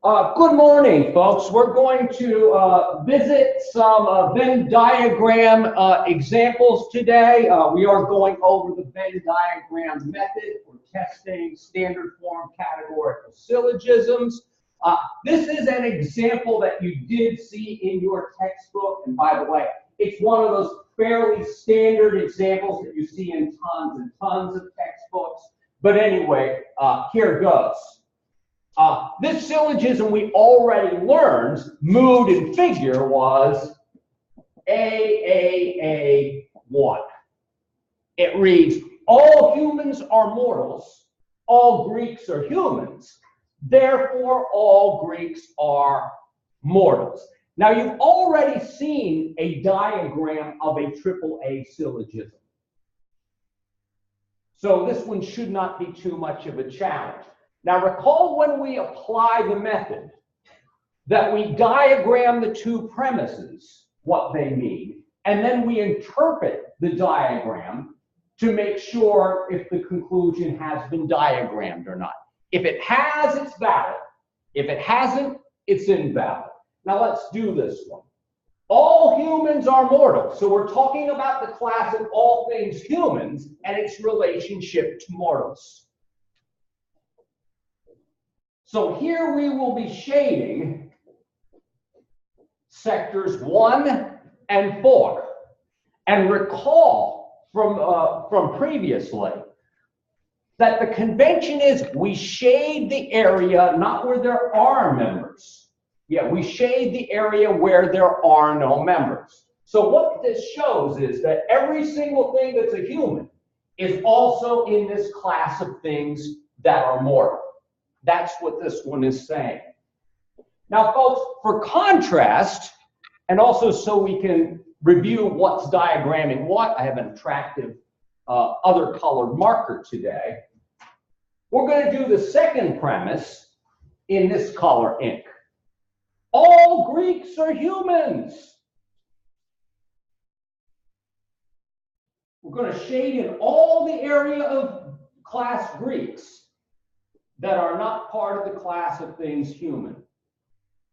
Good morning, folks. We're going to visit some Venn diagram examples today. We are going over the Venn diagram method for testing standard form categorical syllogisms. This is an example that you did see in your textbook, and by the way, it's one of those fairly standard examples that you see in tons and tons of textbooks. But anyway, here goes. This syllogism we already learned, mood and figure, was A1. It reads, all humans are mortals, all Greeks are humans, therefore all Greeks are mortals. Now you've already seen a diagram of a AAA syllogism. So this one should not be too much of a challenge. Now recall when we apply the method that we diagram the two premises, what they mean, and then we interpret the diagram to make sure if the conclusion has been diagrammed or not. If it has, it's valid. If it hasn't, it's invalid. Now let's do this one. All humans are mortal. So we're talking about the class of all things humans and its relationship to mortals. So here we will be shading sectors 1 and 4. And recall from previously that the convention is we shade the area not where there are members. Yeah, we shade the area where there are no members. So what this shows is that every single thing that's a human is also in this class of things that are mortal. That's what this one is saying. Now, folks, for contrast, and also so we can review what's diagramming what, I have an attractive other colored marker today. We're going to do the second premise in this color ink. All Greeks are humans. We're going to shade in all the area of class Greeks that are not part of the class of things human.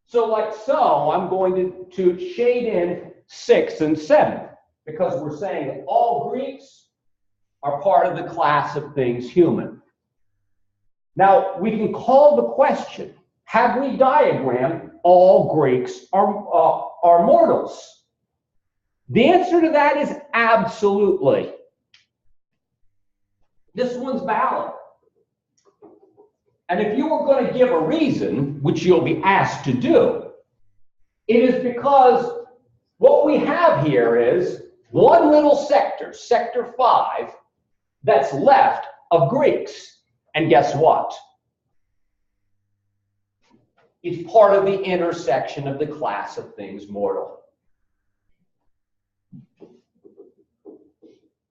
So like so, I'm going to shade in 6 and 7 because we're saying that all Greeks are part of the class of things human. Now, we can call the question, have we diagrammed all Greeks are mortals? The answer to that is absolutely. This one's valid. And if you were going to give a reason, which you'll be asked to do, it is because what we have here is one little sector, sector 5, that's left of Greeks. And guess what? It's part of the intersection of the class of things mortal.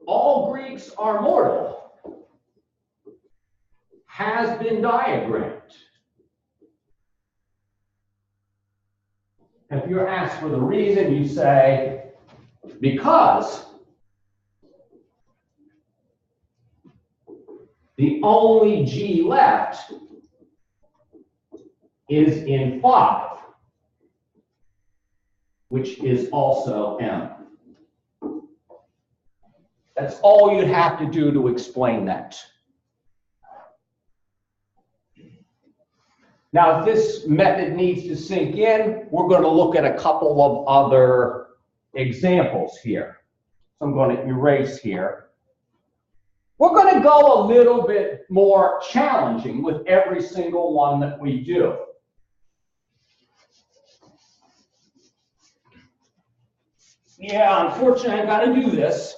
All Greeks are mortal has been diagrammed. And if you're asked for the reason, you say, because the only G left is in 5, which is also M. That's all you'd have to do to explain that. Now, if this method needs to sink in, we're going to look at a couple of other examples here. So I'm going to erase here. We're going to go a little bit more challenging with every single one that we do. Yeah, unfortunately, I've got to do this.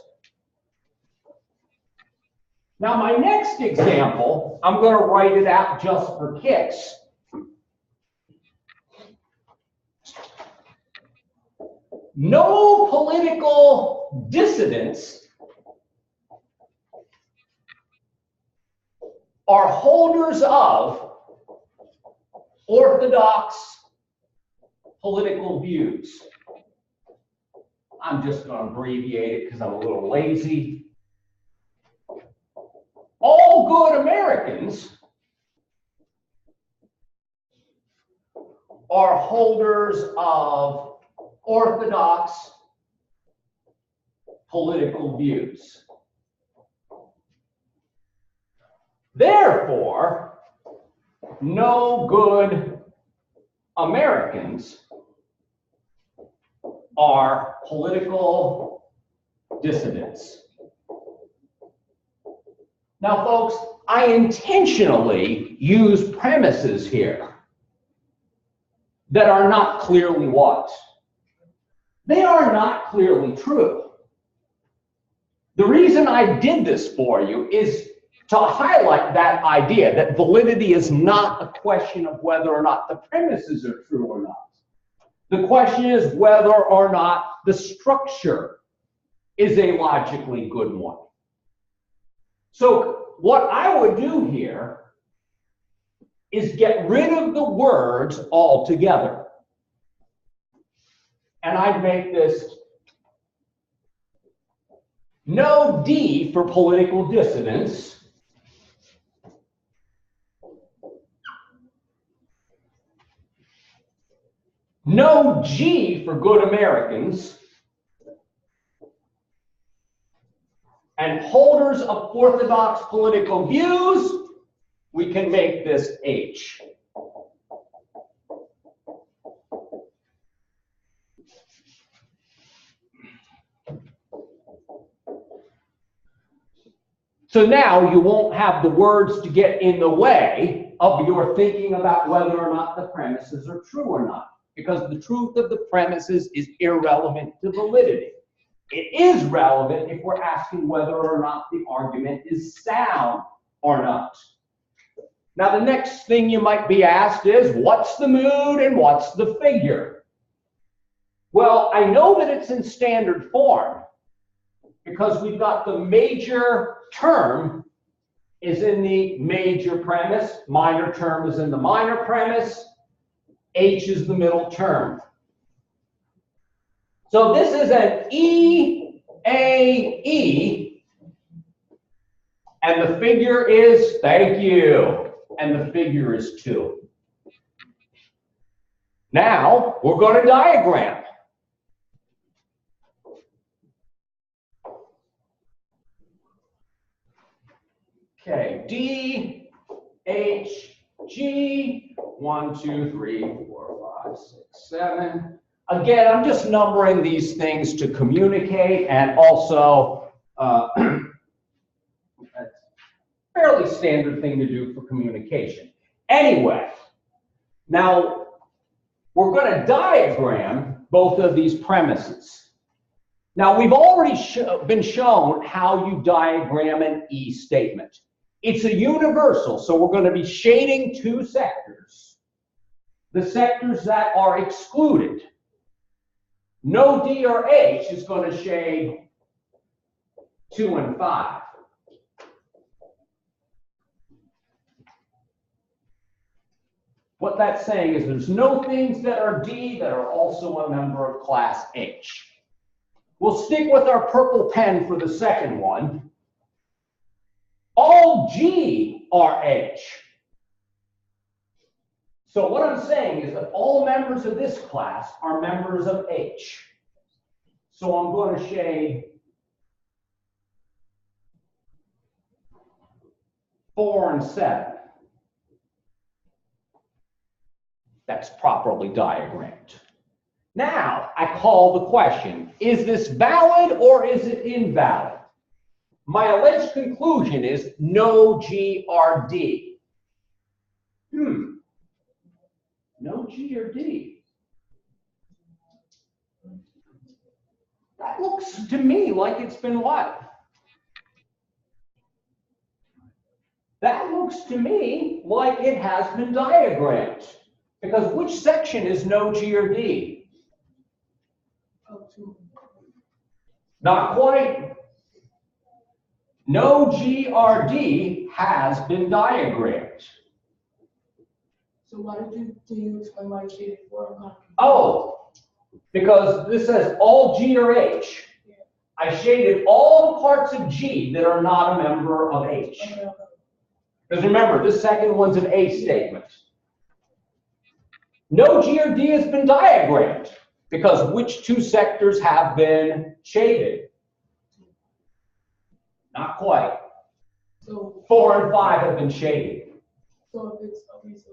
Now, my next example, I'm going to write it out just for kicks. No political dissidents are holders of orthodox political views. I'm just going to abbreviate it because I'm a little lazy. All good Americans are holders of orthodox political views. Therefore, no good Americans are political dissidents. Now, folks, I intentionally use premises here that are not clearly what? They are not clearly true. The reason I did this for you is to highlight that idea that validity is not a question of whether or not the premises are true or not. The question is whether or not the structure is a logically good one. So what I would do here is get rid of the words altogether. And I'd make this no D for political dissidence, no G for good Americans, and holders of orthodox political views, we can make this H. So now you won't have the words to get in the way of your thinking about whether or not the premises are true or not, because the truth of the premises is irrelevant to validity. It is relevant if we're asking whether or not the argument is sound or not. Now, the next thing you might be asked is, what's the mood and what's the figure? Well, I know that it's in standard form because we've got the major term is in the major premise, minor term is in the minor premise, H is the middle term. So this is an EAE, and the figure is, thank you, and the figure is 2. Now, we're going to diagram. Okay, D, H, G, 1, 2, 3, 4, 5, 6, 7. Again, I'm just numbering these things to communicate, and also that's a fairly standard thing to do for communication. Anyway, now we're going to diagram both of these premises. Now, we've already been shown how you diagram an E statement. It's a universal, so we're going to be shading 2 sectors. The sectors that are excluded. No D or H is going to shade 2 and 5. What that's saying is there's no things that are D that are also a member of class H. We'll stick with our purple pen for the second one. All G are H. So what I'm saying is that all members of this class are members of H. So I'm going to shade 4 and 7. That's properly diagrammed. Now, I call the question, is this valid or is it invalid? My alleged conclusion is no G or D. No G or D. That looks to me like it's been what? That looks to me like it has been diagrammed. Because which section is no G or D? Not quite. No G or D has been diagrammed. So why did you explain why you shaded 4? Oh, because this says all G or H. Yeah. I shaded all the parts of G that are not a member of H. Because remember, this second one's an A statement. No G or D has been diagrammed because which two sectors have been shaded? Not quite. So 4 and 5 have been shaded. so if it's okay, so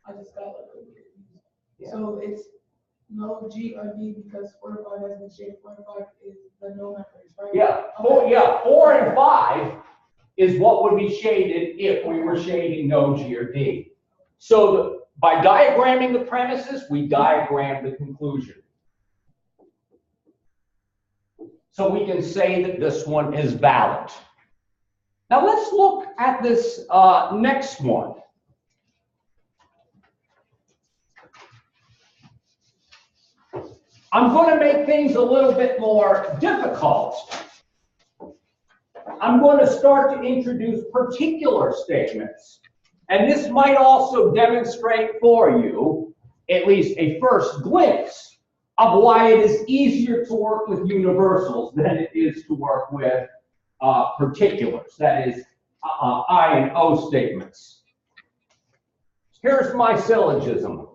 I just got like a little bit confused. Yeah. So it's no G or D because 4 and 5 has been shaded. 4 and 5 is the no members, right? Yeah, Okay. 4 and 5 is what would be shaded if we were shading no G or D. So by diagramming the premises, we diagram the conclusion. So we can say that this one is valid. Now let's look at this next one. I'm going to make things a little bit more difficult. I'm going to start to introduce particular statements. And this might also demonstrate for you at least a first glimpse of why it is easier to work with universals than it is to work with particulars, that is, I and O statements. Here's my syllogism.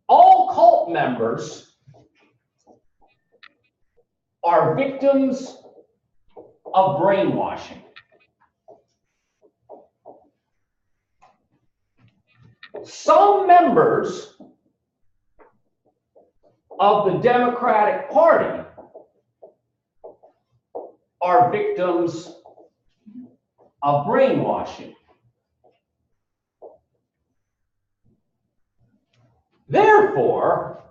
All cult members are victims of brainwashing. Some members of the Democratic Party are victims of brainwashing. Therefore,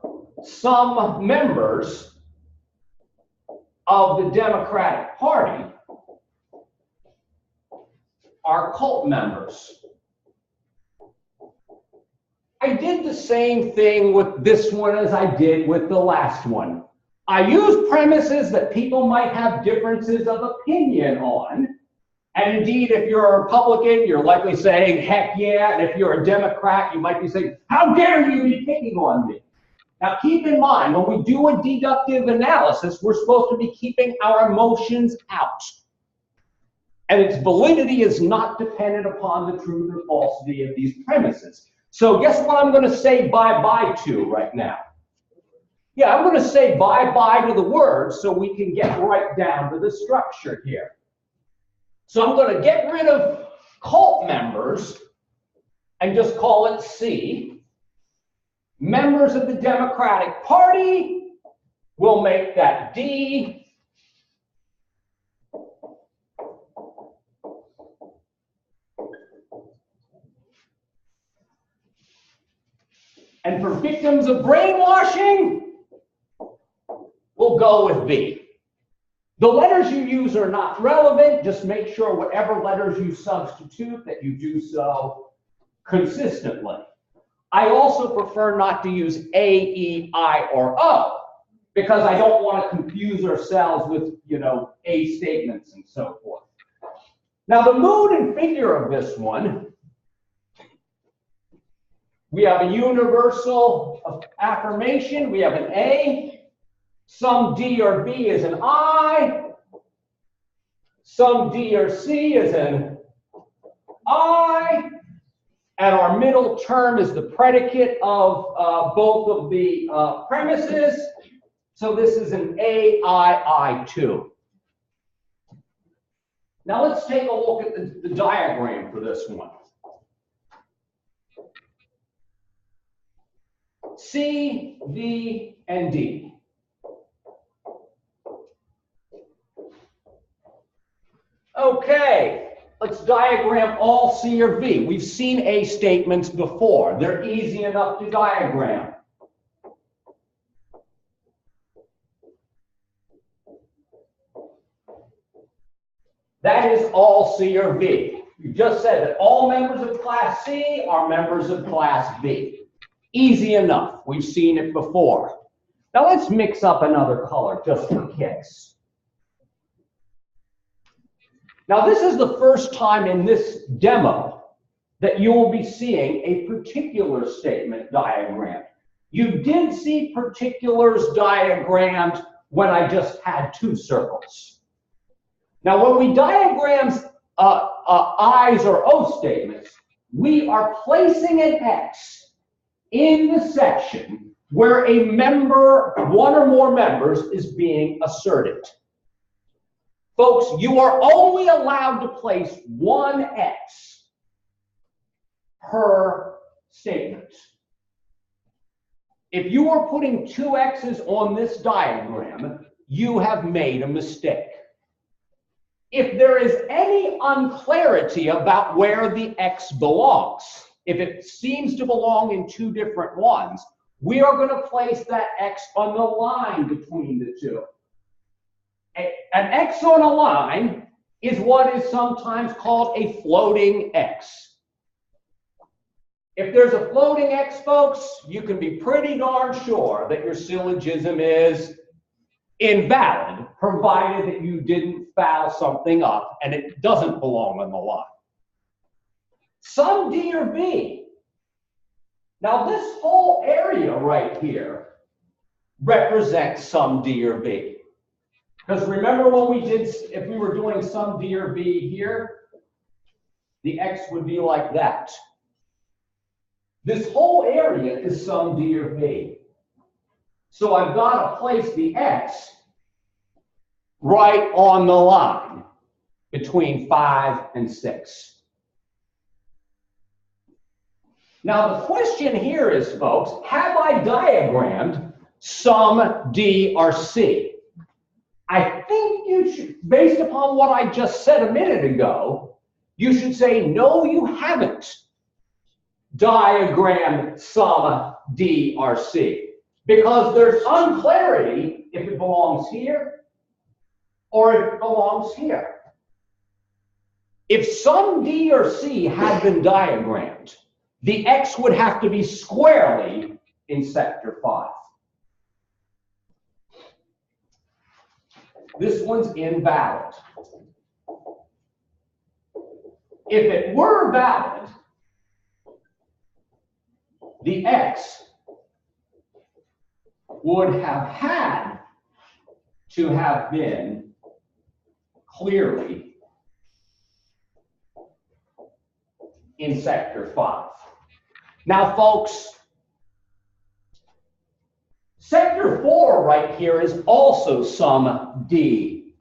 some members of the Democratic Party are cult members. I did the same thing with this one as I did with the last one. I used premises that people might have differences of opinion on. And indeed, if you're a Republican, you're likely saying, heck yeah. And if you're a Democrat, you might be saying, how dare you be picking on me? Now, keep in mind, when we do a deductive analysis, we're supposed to be keeping our emotions out. And its validity is not dependent upon the truth or falsity of these premises. So guess what I'm going to say bye-bye to right now? Yeah, I'm going to say bye-bye to the words so we can get right down to the structure here. So I'm going to get rid of cult members and just call it C. Members of the Democratic Party, we'll make that D. And for victims of brainwashing, we'll go with B. The letters you use are not relevant. Just make sure whatever letters you substitute that you do so consistently. I also prefer not to use A, E, I, or O because I don't want to confuse ourselves with, A statements and so forth. Now, the mood and figure of this one, we have a universal affirmation. We have an A. Some D or B is an I. Some D or C is an I. And our middle term is the predicate of both of the premises. So this is an AII2. Now let's take a look at the diagram for this one. C, V, and D. Okay, let's diagram all C or V. We've seen A statements before. They're easy enough to diagram. That is all C or V. You just said that all members of class C are members of class V. Easy enough. We've seen it before. Now let's mix up another color just for kicks. Now this is the first time in this demo that you will be seeing a particular statement diagrammed. You did see particulars diagrammed when I just had two circles. Now when we diagram I's or O statements, we are placing an X in the section where a member, one or more members, is being asserted. Folks, you are only allowed to place one X per statement. If you are putting two X's on this diagram, you have made a mistake. If there is any unclarity about where the X belongs, if it seems to belong in two different ones, we are going to place that X on the line between the two. An X on a line is what is sometimes called a floating X. If there's a floating X, folks, you can be pretty darn sure that your syllogism is invalid, provided that you didn't foul something up and it doesn't belong on the line. Some D or B. Now this whole area right here represents some D or B. Because remember what we did, if we were doing some D or B here, the X would be like that. This whole area is some D or B. So I've got to place the X right on the line between 5 and 6. Now the question here is, folks, have I diagrammed some D or C? I think you should, based upon what I just said a minute ago, you should say, no, you haven't diagrammed some D or C, because there's unclarity if it belongs here or if it belongs here. If some D or C had been diagrammed, the X would have to be squarely in sector 5. This one's invalid. If it were valid, the X would have had to have been clearly in sector 5. Now, folks, sector 4 right here is also some D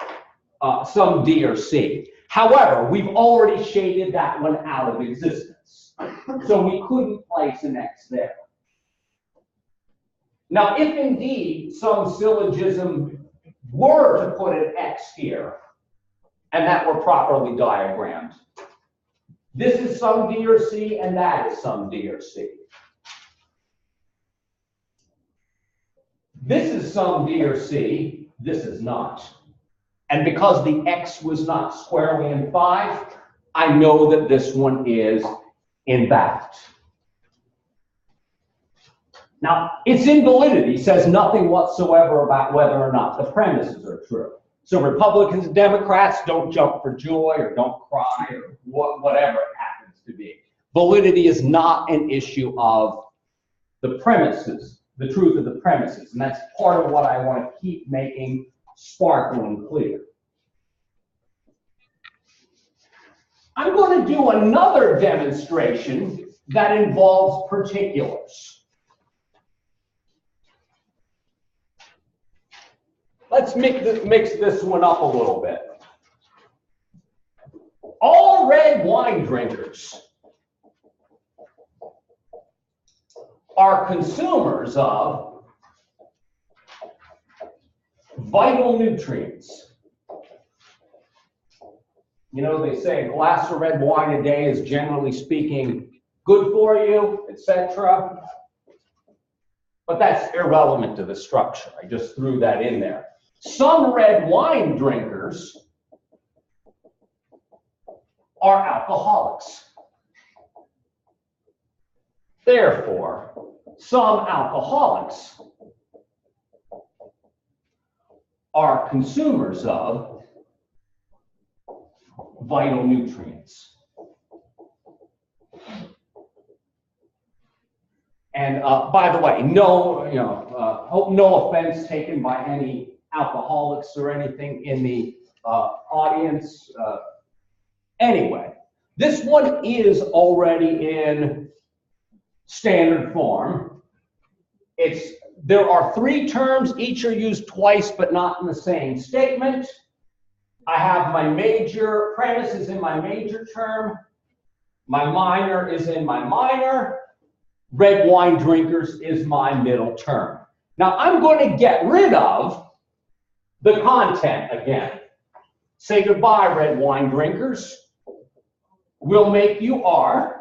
or C. However, we've already shaded that one out of existence, so we couldn't place an X there. Now, if indeed some syllogism were to put an X here, and that were properly diagrammed, this is some D or C, and that is some D or C. This is some D or C, this is not. And because the X was not squarely in 5, I know that this one is invalid. Now, its invalidity says nothing whatsoever about whether or not the premises are true. So Republicans and Democrats don't jump for joy or don't cry or whatever it happens to be. Validity is not an issue of the premises, the truth of the premises. And that's part of what I want to keep making sparkling clear. I'm going to do another demonstration that involves particulars. Let's mix this one up a little bit. All red wine drinkers are consumers of vital nutrients. You know, they say a glass of red wine a day is generally speaking good for you, etc. But that's irrelevant to the structure. I just threw that in there. Some red wine drinkers are alcoholics. Therefore, some alcoholics are consumers of vital nutrients. And by the way, hope no offense taken by any alcoholics or anything in the audience. Anyway, this one is already in standard form. There are three terms, each are used twice but not in the same statement. I have my major, premise is in my major term, my minor is in my minor, red wine drinkers is my middle term. Now I'm going to get rid of the content again. Say goodbye, red wine drinkers. We'll make you R.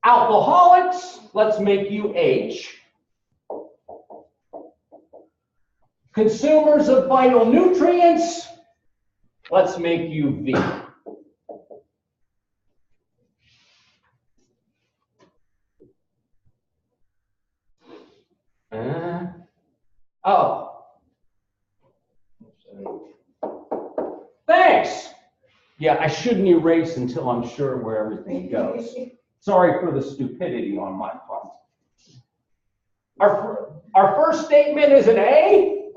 Alcoholics, let's make you H. Consumers of vital nutrients, let's make you V. Oh. Thanks. Yeah, I shouldn't erase until I'm sure where everything goes. Sorry for the stupidity on my part. Our first statement is an A.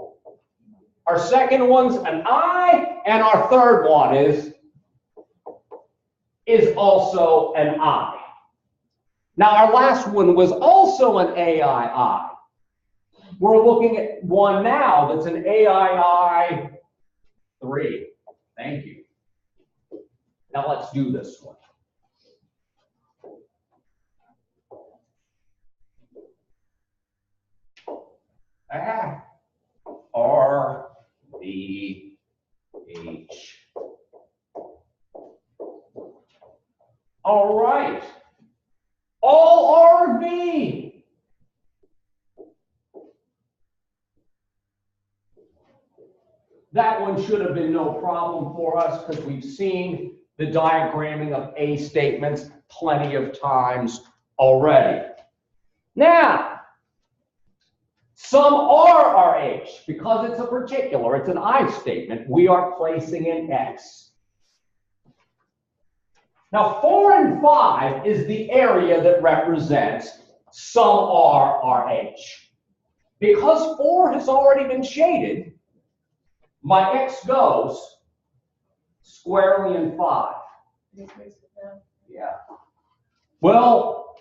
Our second one's an I, and our third one is also an I. Now, our last one was also an AII. We're looking at one now that's an AII 3. Thank you. Now let's do this one. R, V, H. All right. All R, V. That one should have been no problem for us because we've seen the diagramming of A statements plenty of times already. Now, some are RH because it's a particular, it's an I statement. We are placing in X. Now, 4 and 5 is the area that represents some are RH. Because 4 has already been shaded, my X goes squarely in 5. Yeah. Well,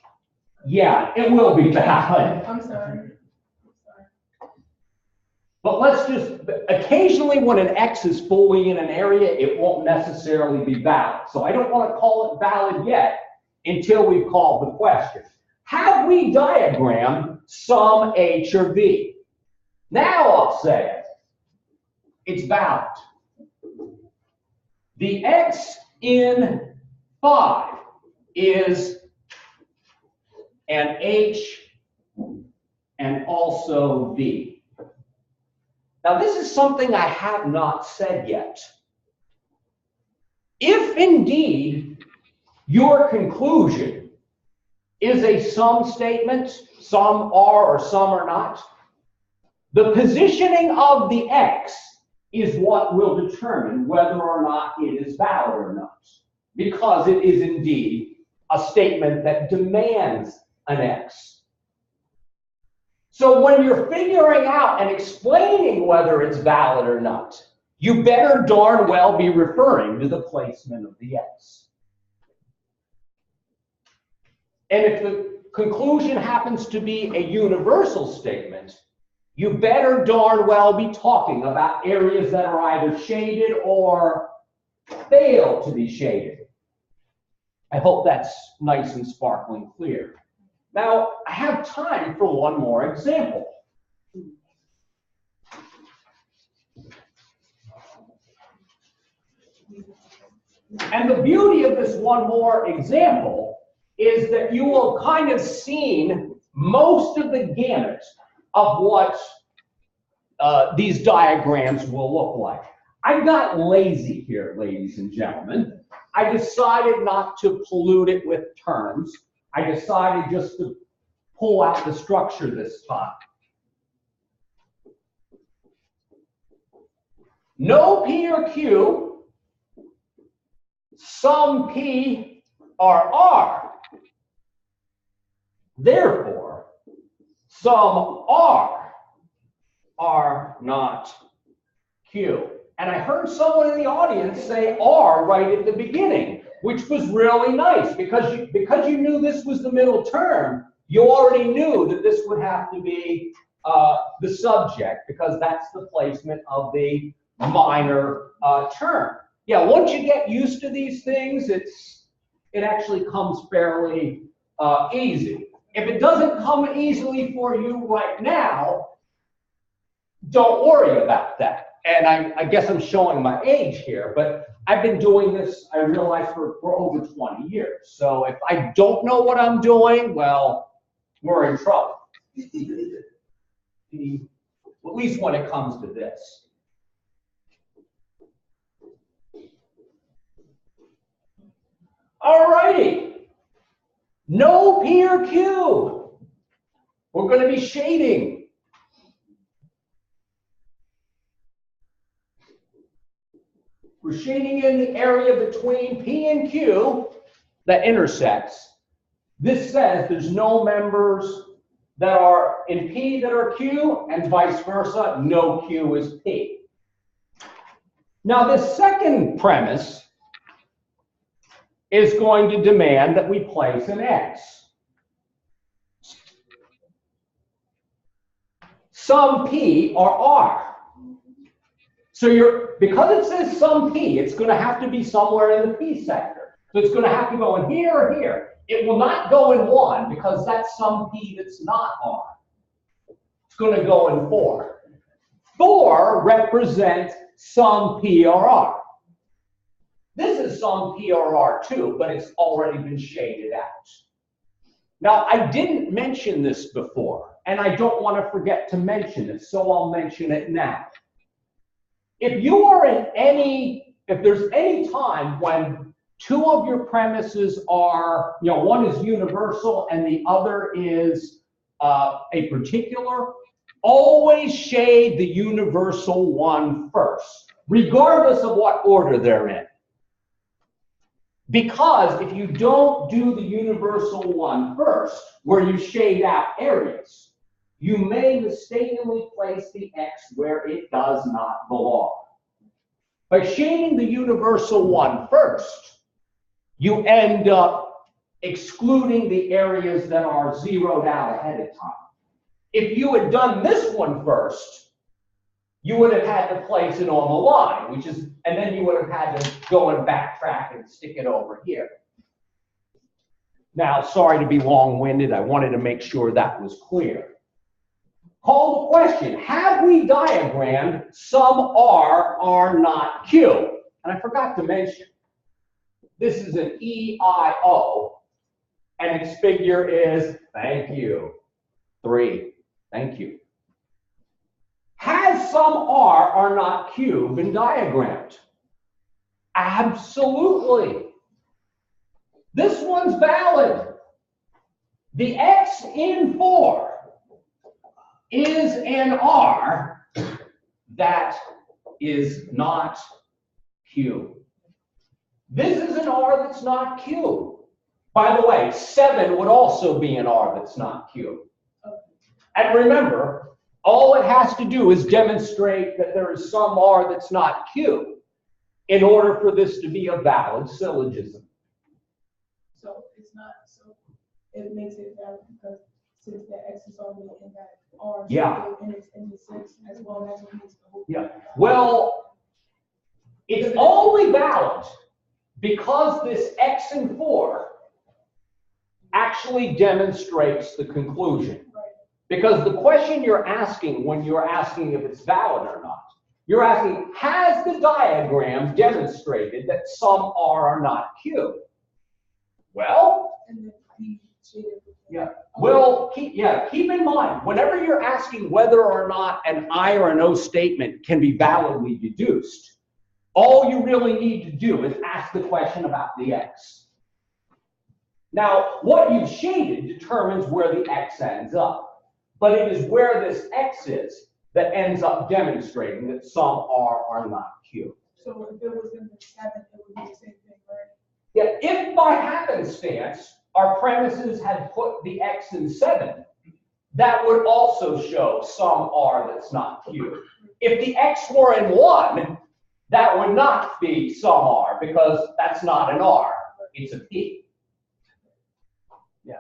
yeah, it will be valid. I'm sorry. But let's just, occasionally when an X is fully in an area, it won't necessarily be valid. So I don't want to call it valid yet until we've called the question. Have we diagrammed some H or V? Now I'll say it. It's valid. The X in 5 is an H and also V. Now, this is something I have not said yet. If indeed your conclusion is a some statement, some are or some are not, the positioning of the X is what will determine whether or not it is valid or not, because it is indeed a statement that demands an X. So when you're figuring out and explaining whether it's valid or not, you better darn well be referring to the placement of the X. And if the conclusion happens to be a universal statement, you better darn well be talking about areas that are either shaded or fail to be shaded. I hope that's nice and sparkling clear. Now, I have time for one more example. And the beauty of this one more example is that you will kind of seen most of the gamut of what these diagrams will look like. I got lazy here, ladies and gentlemen. I decided not to pollute it with terms. I decided just to pull out the structure this time. No P or Q, some P or R. Therefore, some are not Q. And I heard someone in the audience say R right at the beginning. which was really nice because you knew this was the middle term. You already knew that this would have to be the subject because that's the placement of the minor term. Yeah, once you get used to these things, it actually comes fairly easy. If it doesn't come easily for you right now, don't worry about that. And I guess I'm showing my age here, but I've been doing this, I realize, for over 20 years. So if I don't know what I'm doing, well, we're in trouble. At least when it comes to this. All righty. No P or Q. We're going to be shading. We're shading in the area between P and Q that intersects. This says there's no members that are in P that are Q, and vice versa, no Q is P. Now, this second premise is going to demand that we place an X. Some P or R. So because it says some P, it's going to have to be somewhere in the P sector. So it's going to have to go in here or here. It will not go in 1 because that's some P that's not R. It's going to go in 4. 4 represents some P or R. This is some P or R too, but it's already been shaded out. Now, I didn't mention this before, and I don't want to forget to mention it, so I'll mention it now. If you are if there's any time when two of your premises are, one is universal and the other is a particular, always shade the universal one first, regardless of what order they're in. Because if you don't do the universal one first, where you shade out areas, you may mistakenly place the X where it does not belong. By shading the universal one first, you end up excluding the areas that are zeroed out ahead of time. If you had done this one first, you would have had to place it on the line, and then you would have had to go and backtrack and stick it over here. Now, sorry to be long-winded, I wanted to make sure that was clear. Call the question, have we diagrammed some R are not Q? And I forgot to mention, this is an EIO, and its figure is, thank you, 3. Thank you. Has some R are not Q been diagrammed? Absolutely. This one's valid. The X in 4 is an R that is not Q. This is an R that's not Q. By the way, 7 would also be an R that's not Q. And remember, all it has to do is demonstrate that there is some R that's not Q in order for this to be a valid syllogism. So it's not, so it makes it valid because since the X is already in that R, yeah. And it's in the 6 as well, that's what makes the whole thing. Yeah. Well, it's only valid because this X in 4 actually demonstrates the conclusion. Right. Because the question you're asking when you're asking if it's valid or not, you're asking, has the diagram demonstrated that some R are not Q? Well, yeah. Well, keep in mind, whenever you're asking whether or not an I or an O statement can be validly deduced, all you really need to do is ask the question about the X. Now, what you've shaded determines where the X ends up, but it is where this X is that ends up demonstrating that some R are not Q. So if it was in the 7, it would be the same thing, right? Yeah, if by happenstance our premises had put the X in 7, that would also show some R that's not Q. If the X were in 1, that would not be some R because that's not an R. it's a P. Yeah.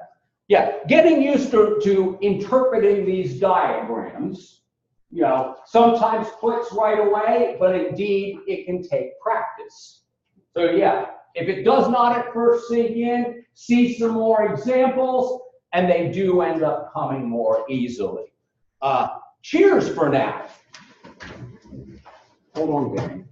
Yeah, getting used to interpreting these diagrams, you know, sometimes clicks right away, but indeed it can take practice. So yeah, if it does not at first sink in, see some more examples, and they do end up coming more easily. Cheers for now. Hold on, gang.